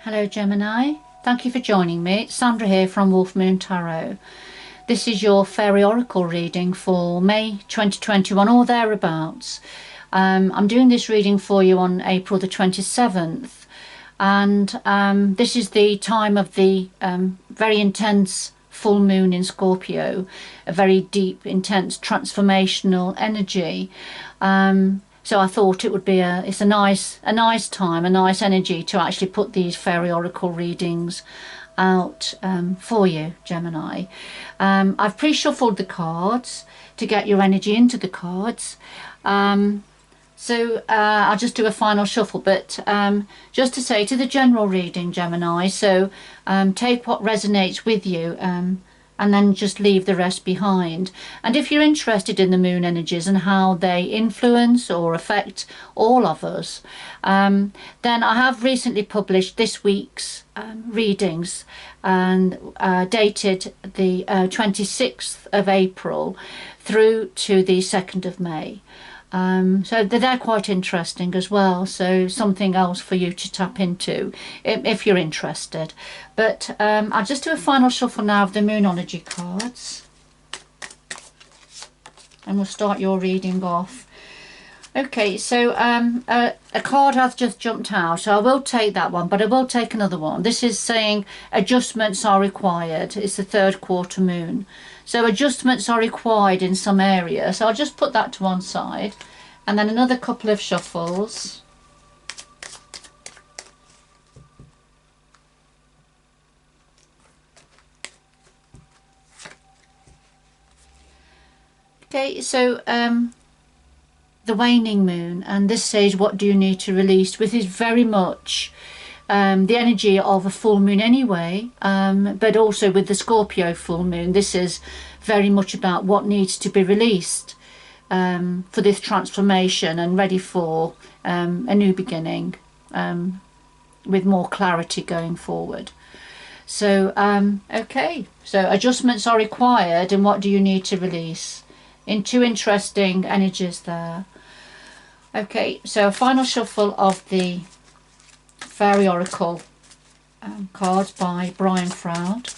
Hello Gemini, thank you for joining me. It's Sandra here from Wolf Moon Tarot. This is your Fairy Oracle reading for May 2021 or thereabouts. I'm doing this reading for you on April the 27th, and this is the time of the very intense full moon in Scorpio, a very deep, intense, transformational energy. So I thought it would be it's a nice time, a nice energy to actually put these Fairy Oracle readings out for you, Gemini. I've pre-shuffled the cards to get your energy into the cards. So I'll just do a final shuffle, but just to say to the general reading, Gemini, so take what resonates with you and then just leave the rest behind. And if you're interested in the moon energies and how they influence or affect all of us, then I have recently published this week's readings and dated the 26th of April through to the 2nd of May. So they're quite interesting as well, so something else for you to tap into if you're interested. But I'll just do a final shuffle now of the Moonology cards, and we'll start your reading off. Okay, so a card has just jumped out, so I will take that one, but I will take another one. This is saying adjustments are required. It's the third quarter moon. So adjustments are required in some areas. So I'll just put that to one side. And then another couple of shuffles. Okay, so the waning moon, and this says what do you need to release, which is very much the energy of a full moon anyway, but also with the Scorpio full moon, this is very much about what needs to be released for this transformation and ready for a new beginning with more clarity going forward. So okay, so adjustments are required, and what do you need to release? In two interesting energies there. Okay, so a final shuffle of the Fairy Oracle cards by Brian Froud.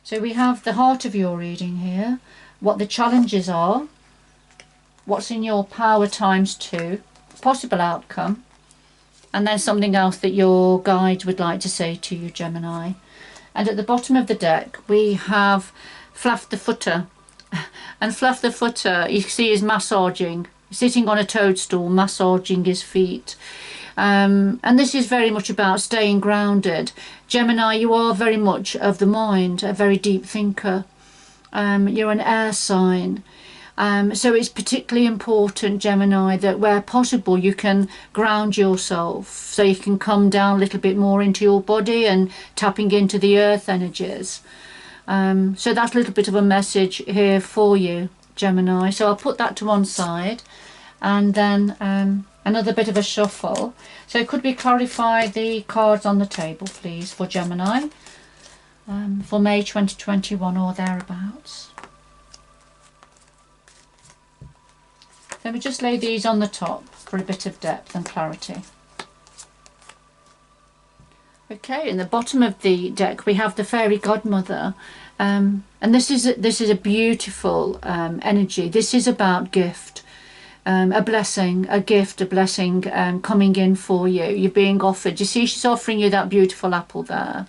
So we have the heart of your reading here, what the challenges are, what's in your power ×2, possible outcome, and then something else that your guide would like to say to you, Gemini. And at the bottom of the deck we have Fluff the Footer. And Fluff the Footer, you see, is massaging, sitting on a toadstool, massaging his feet. And this is very much about staying grounded. Gemini, you are very much of the mind, a very deep thinker. You're an air sign. So it's particularly important, Gemini, that where possible you can ground yourself, so you can come down a little bit more into your body and tapping into the earth energies. So that's a little bit of a message here for you, Gemini. So I'll put that to one side, and then another bit of a shuffle. So could we clarify the cards on the table, please, for Gemini for May 2021 or thereabouts? Let me just lay these on the top for a bit of depth and clarity. Okay, in the bottom of the deck we have the Fairy Godmother, and this is a beautiful energy. This is about gift, a blessing, a gift, a blessing coming in for you. You're being offered. You see, she's offering you that beautiful apple there.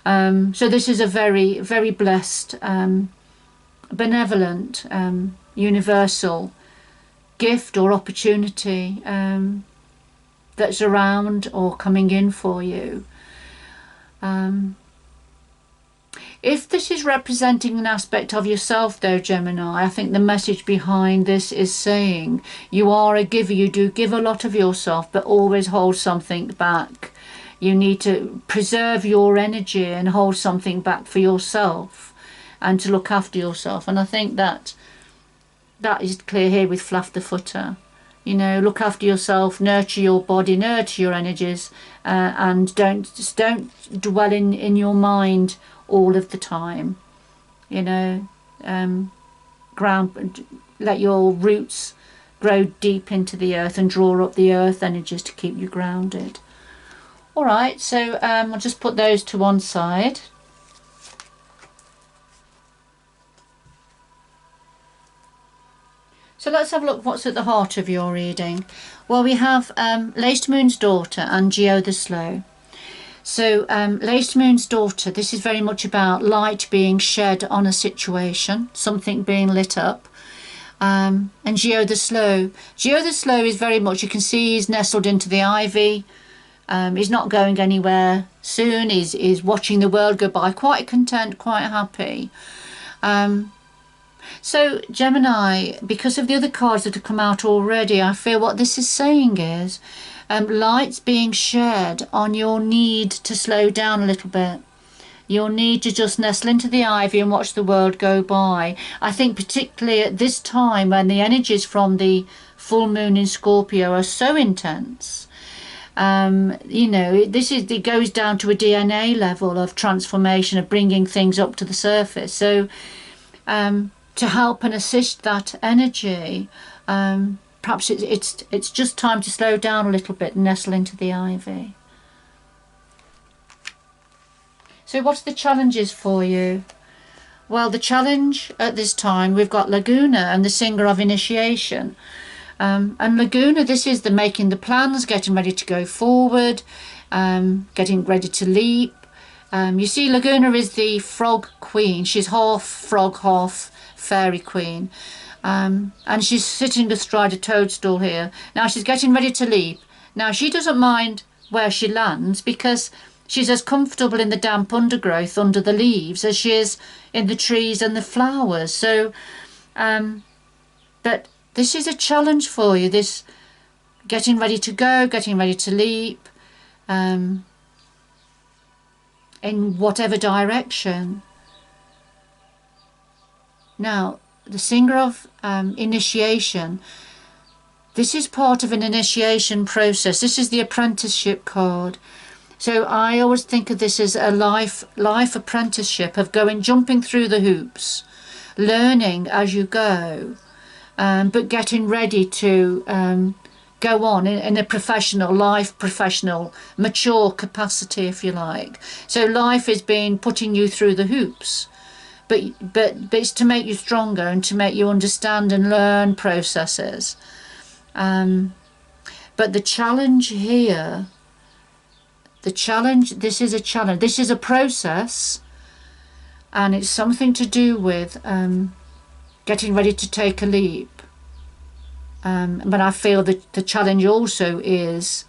So this is a very, very blessed, benevolent, universal gift or opportunity that's around or coming in for you. If this is representing an aspect of yourself though, Gemini, I think the message behind this is saying you are a giver. You do give a lot of yourself, but always hold something back. You need to preserve your energy and hold something back for yourself and to look after yourself. And I think that is clear here with Fluff the Footer. You know, look after yourself, nurture your body, nurture your energies, and don't dwell in your mind all of the time. You know, let your roots grow deep into the earth and draw up the earth energies to keep you grounded. All right, so I'll just put those to one side. So let's have a look what's at the heart of your reading. Well, we have Laced Moon's Daughter and Geo the Slow. So Laced Moon's Daughter, this is very much about light being shed on a situation, something being lit up. And Geo the Slow. Geo the Slow is very much, you can see he's nestled into the ivy. He's not going anywhere soon. He's watching the world go by, quite content, quite happy. So Gemini, because of the other cards that have come out already, I feel what this is saying is light's being shed on your need to slow down a little bit. Your need to just nestle into the ivy and watch the world go by. I think particularly at this time when the energies from the full moon in Scorpio are so intense. You know, it goes down to a DNA level of transformation, of bringing things up to the surface. So to help and assist that energy, perhaps it's just time to slow down a little bit and nestle into the ivy. So what's the challenges for you? Well, the challenge at this time, we've got Laguna and the Singer of Initiation. And Laguna, this is the making the plans, getting ready to go forward, getting ready to leap. You see, Laguna is the frog queen. She's half frog, half fairy queen. And she's sitting astride a toadstool here. Now she's getting ready to leap. Now she doesn't mind where she lands because she's as comfortable in the damp undergrowth under the leaves as she is in the trees and the flowers. So, but this is a challenge for you, this getting ready to go, getting ready to leap, in whatever direction. Now, the Singer of Initiation, this is part of an initiation process. This is the apprenticeship card. So I always think of this as a life apprenticeship of jumping through the hoops, learning as you go, but getting ready to go on in a professional, mature capacity, if you like. So life is putting you through the hoops, but it's to make you stronger and to make you understand and learn processes. But the challenge here, this is a challenge. This is a process, and it's something to do with getting ready to take a leap. But I feel that the challenge also is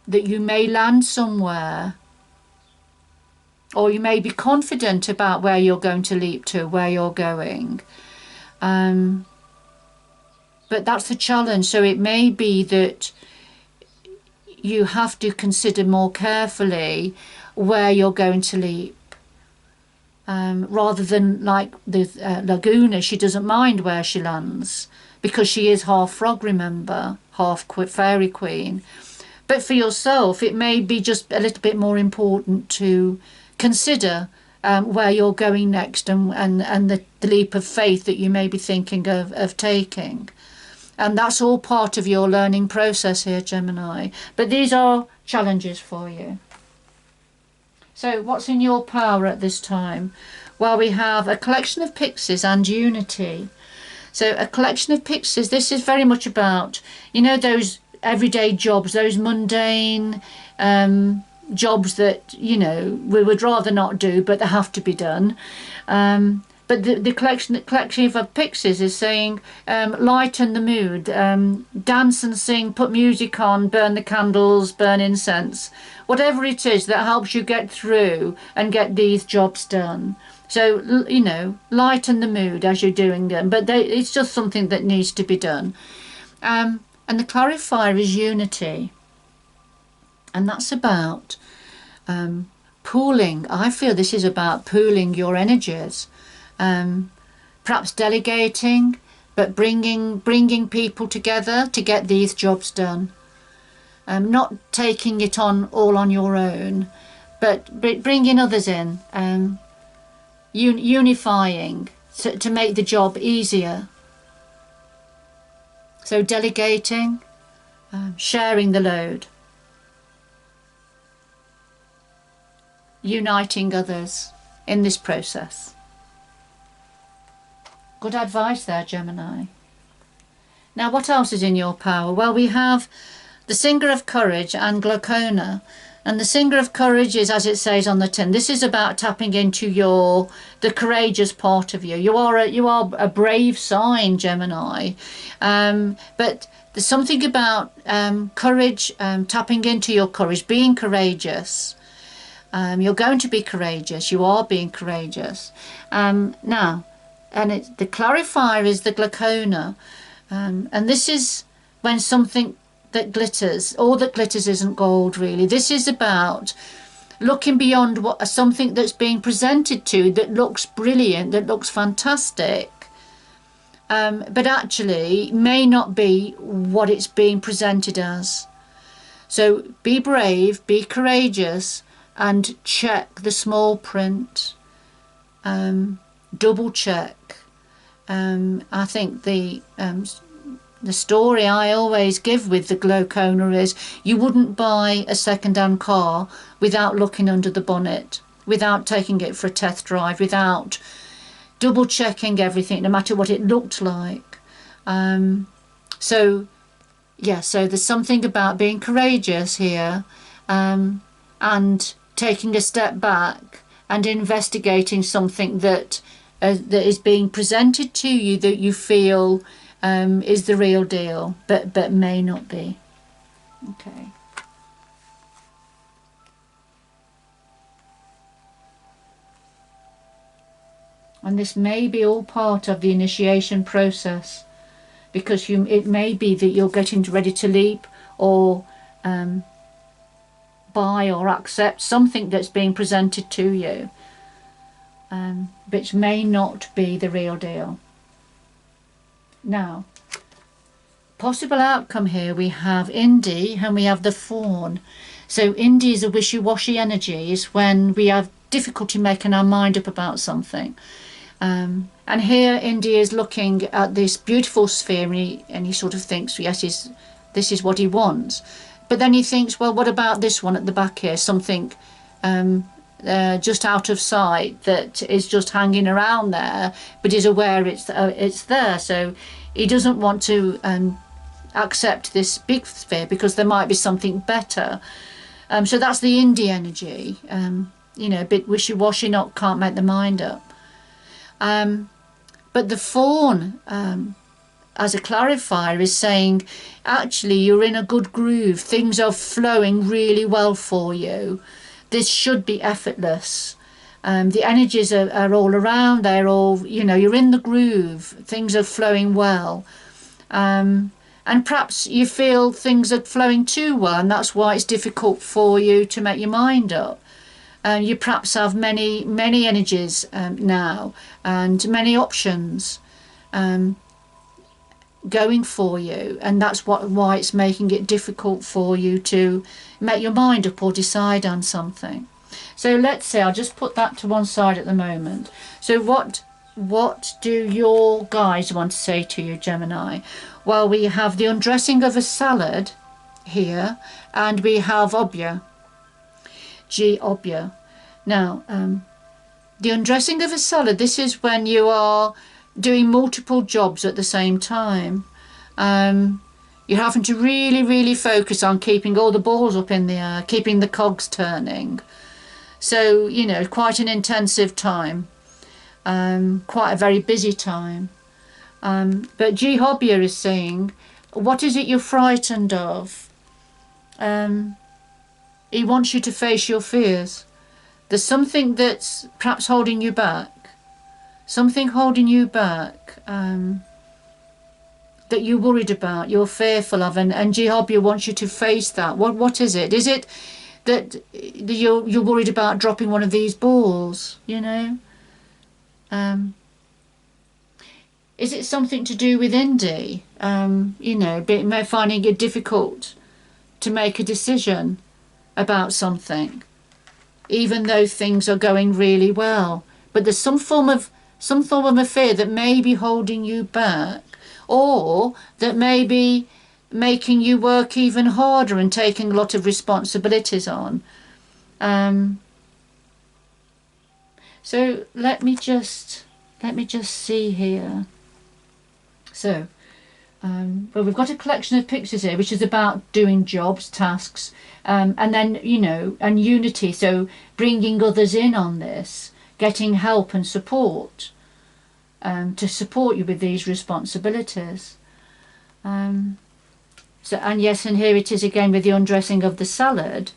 that you may land somewhere, or you may be confident about where you're going to leap to, where you're going. But that's the challenge. So it may be that you have to consider more carefully where you're going to leap. Rather than like the Laguna, she doesn't mind where she lands because she is half frog, remember, half fairy queen. But for yourself, it may be just a little bit more important to consider where you're going next and the leap of faith that you may be thinking of taking. And that's all part of your learning process here, Gemini. But these are challenges for you. So what's in your power at this time? Well, we have a collection of pixies and unity. So a collection of pixies, this is very much about, you know, those everyday jobs, those mundane jobs that, you know, we would rather not do, but they have to be done. But the collective of pixies is saying, lighten the mood, dance and sing, put music on, burn the candles, burn incense, whatever it is that helps you get through and get these jobs done. So, you know, lighten the mood as you're doing them, but it's just something that needs to be done. And the clarifier is unity. And that's about pooling. I feel this is about pooling your energies. Perhaps delegating, but bringing people together to get these jobs done. Not taking it on all on your own, but bringing others in. Unifying to make the job easier. So delegating, sharing the load, uniting others in this process. Good advice there, Gemini. Now, what else is in your power? Well, we have the Singer of Courage and Glaucona. And the Singer of Courage is, as it says on the tin, this is about tapping into the courageous part of you. You are a brave sign, Gemini. But there's something about courage, tapping into your courage, being courageous. You're going to be courageous. You are being courageous. Now, and the clarifier is the Glaucona. And this is when something that glitters, all that glitters isn't gold, really. This is about looking beyond something that's being presented to you that looks brilliant, that looks fantastic, but actually may not be what it's being presented as. So be brave, be courageous, and check the small print. Double check. I think the story I always give with the Glaucona is you wouldn't buy a second-hand car without looking under the bonnet, without taking it for a test drive, without double checking everything, no matter what it looked like. So there's something about being courageous here, and taking a step back and investigating something that is being presented to you that you feel is the real deal, but may not be. Okay. And this may be all part of the initiation process, because it may be that you're getting ready to leap or buy or accept something that's being presented to you, which may not be the real deal. Now, possible outcome here, we have Indy and we have the Fawn. So Indy is a wishy-washy energy, is when we have difficulty making our mind up about something. And here Indy is looking at this beautiful sphere, and he sort of thinks, yes, this is what he wants. But then he thinks, well, what about this one at the back here? Something just out of sight that is just hanging around there, but is aware it's there. So he doesn't want to accept this big sphere because there might be something better. So that's the Indy energy. A bit wishy-washy, can't make the mind up. But the Fawn, as a clarifier, is saying, actually, you're in a good groove. Things are flowing really well for you. This should be effortless. The energies are all around. They're all, you're in the groove. Things are flowing well. And perhaps you feel things are flowing too well, and that's why it's difficult for you to make your mind up. You perhaps have many energies now, and many options going for you, and that's why it's making it difficult for you to make your mind up or decide on something. So let's say, I'll just put that to one side at the moment. So what do your guides want to say to you, Gemini? Well, we have the undressing of a salad here, and we have Obya. G Obya. Now, the undressing of a salad, this is when you are doing multiple jobs at the same time. You're having to really, really focus on keeping all the balls up in the air, keeping the cogs turning. So, quite an intensive time, quite a very busy time. But G Hobbier is saying, what is it you're frightened of? He wants you to face your fears. There's something that's perhaps holding you back. Something holding you back that you're worried about, you're fearful of, and G Hobbier wants you to face that. What is it? Is it that you're worried about dropping one of these balls, Is it something to do with Indy? Finding it difficult to make a decision about something, even though things are going really well. But there's some form of some form of a fear that may be holding you back, or that may be making you work even harder and taking a lot of responsibilities on. So let me just see here. So well, we've got a collection of pictures here which is about doing jobs, tasks, and then, you know, and unity, so bringing others in on this, getting help and support to support you with these responsibilities. So, and yes, and here it is again with the undressing of the salad.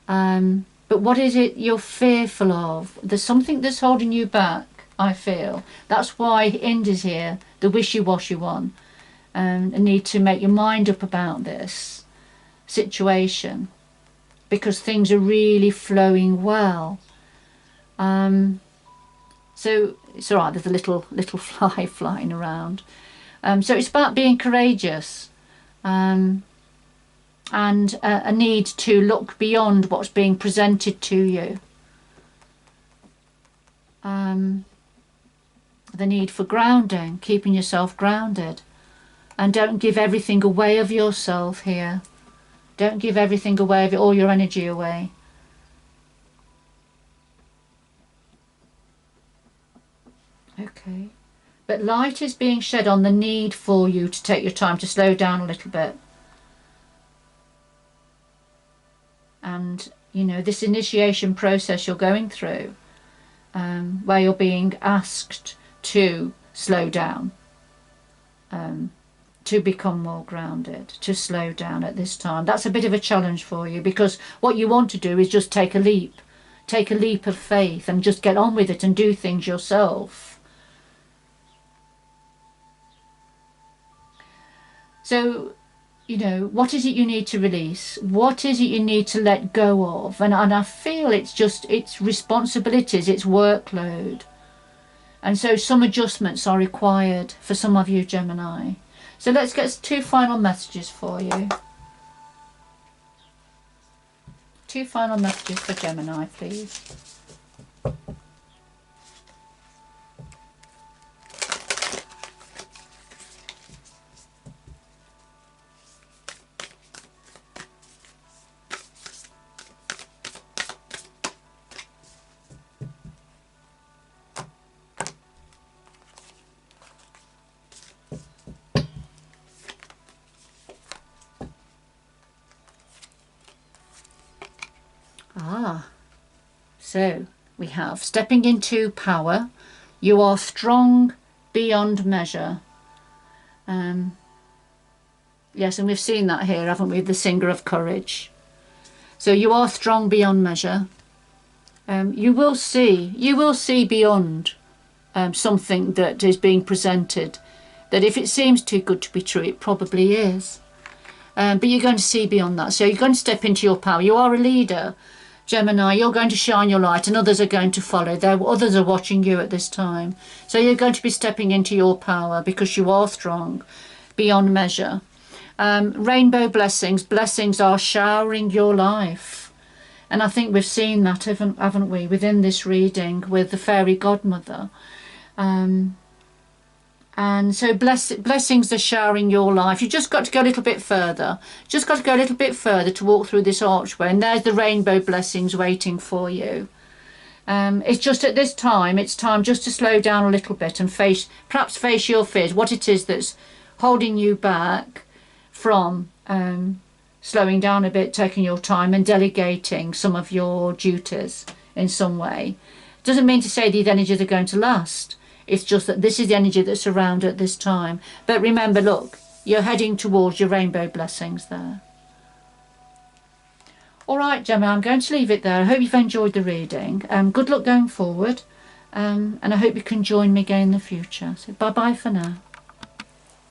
But what is it you're fearful of? There's something that's holding you back, I feel. That's why Ind is here, the wishy-washy one. And need to make your mind up about this situation, because things are really flowing well. So it's all right, there's a little fly flying around. So it's about being courageous, and a need to look beyond what's being presented to you. The need for grounding, keeping yourself grounded. And don't give everything away of yourself here. Don't give everything away, all your energy away. Okay. But light is being shed on the need for you to take your time to slow down a little bit. And, you know, this initiation process you're going through, where you're being asked to slow down, to become more grounded, to slow down at this time. That's a bit of a challenge for you, because what you want to do is just take a leap of faith and just get on with it and do things yourself. So, you know, what is it you need to release? What is it you need to let go of? And I feel it's responsibilities, it's workload. And so some adjustments are required for some of you, Gemini. So let's get 2 final messages for you. 2 final messages for Gemini, please. So we have stepping into power. You are strong beyond measure. Yes, and we've seen that here, haven't we? The singer of courage. So you are strong beyond measure. You will see beyond something that is being presented, that if it seems too good to be true, it probably is. But you're going to see beyond that. So you're going to step into your power. You are a leader, Gemini. You're going to shine your light, and others are going to follow. Others are watching you at this time. So you're going to be stepping into your power because you are strong beyond measure. Rainbow blessings. Blessings are showering your life. And I think we've seen that, haven't we, within this reading with the fairy godmother. And so blessings are showering your life. You've just got to go a little bit further. Just got to go a little bit further to walk through this archway. And there's the rainbow blessings waiting for you. It's just at this time, it's time just to slow down a little bit and perhaps face your fears, what it is that's holding you back from slowing down a bit, taking your time and delegating some of your duties in some way. Doesn't mean to say these energies are going to last. It's just that this is the energy that's around at this time. But remember, look, you're heading towards your rainbow blessings there. All right, Gemma, I'm going to leave it there. I hope you've enjoyed the reading. Good luck going forward. And I hope you can join me again in the future. So bye-bye for now.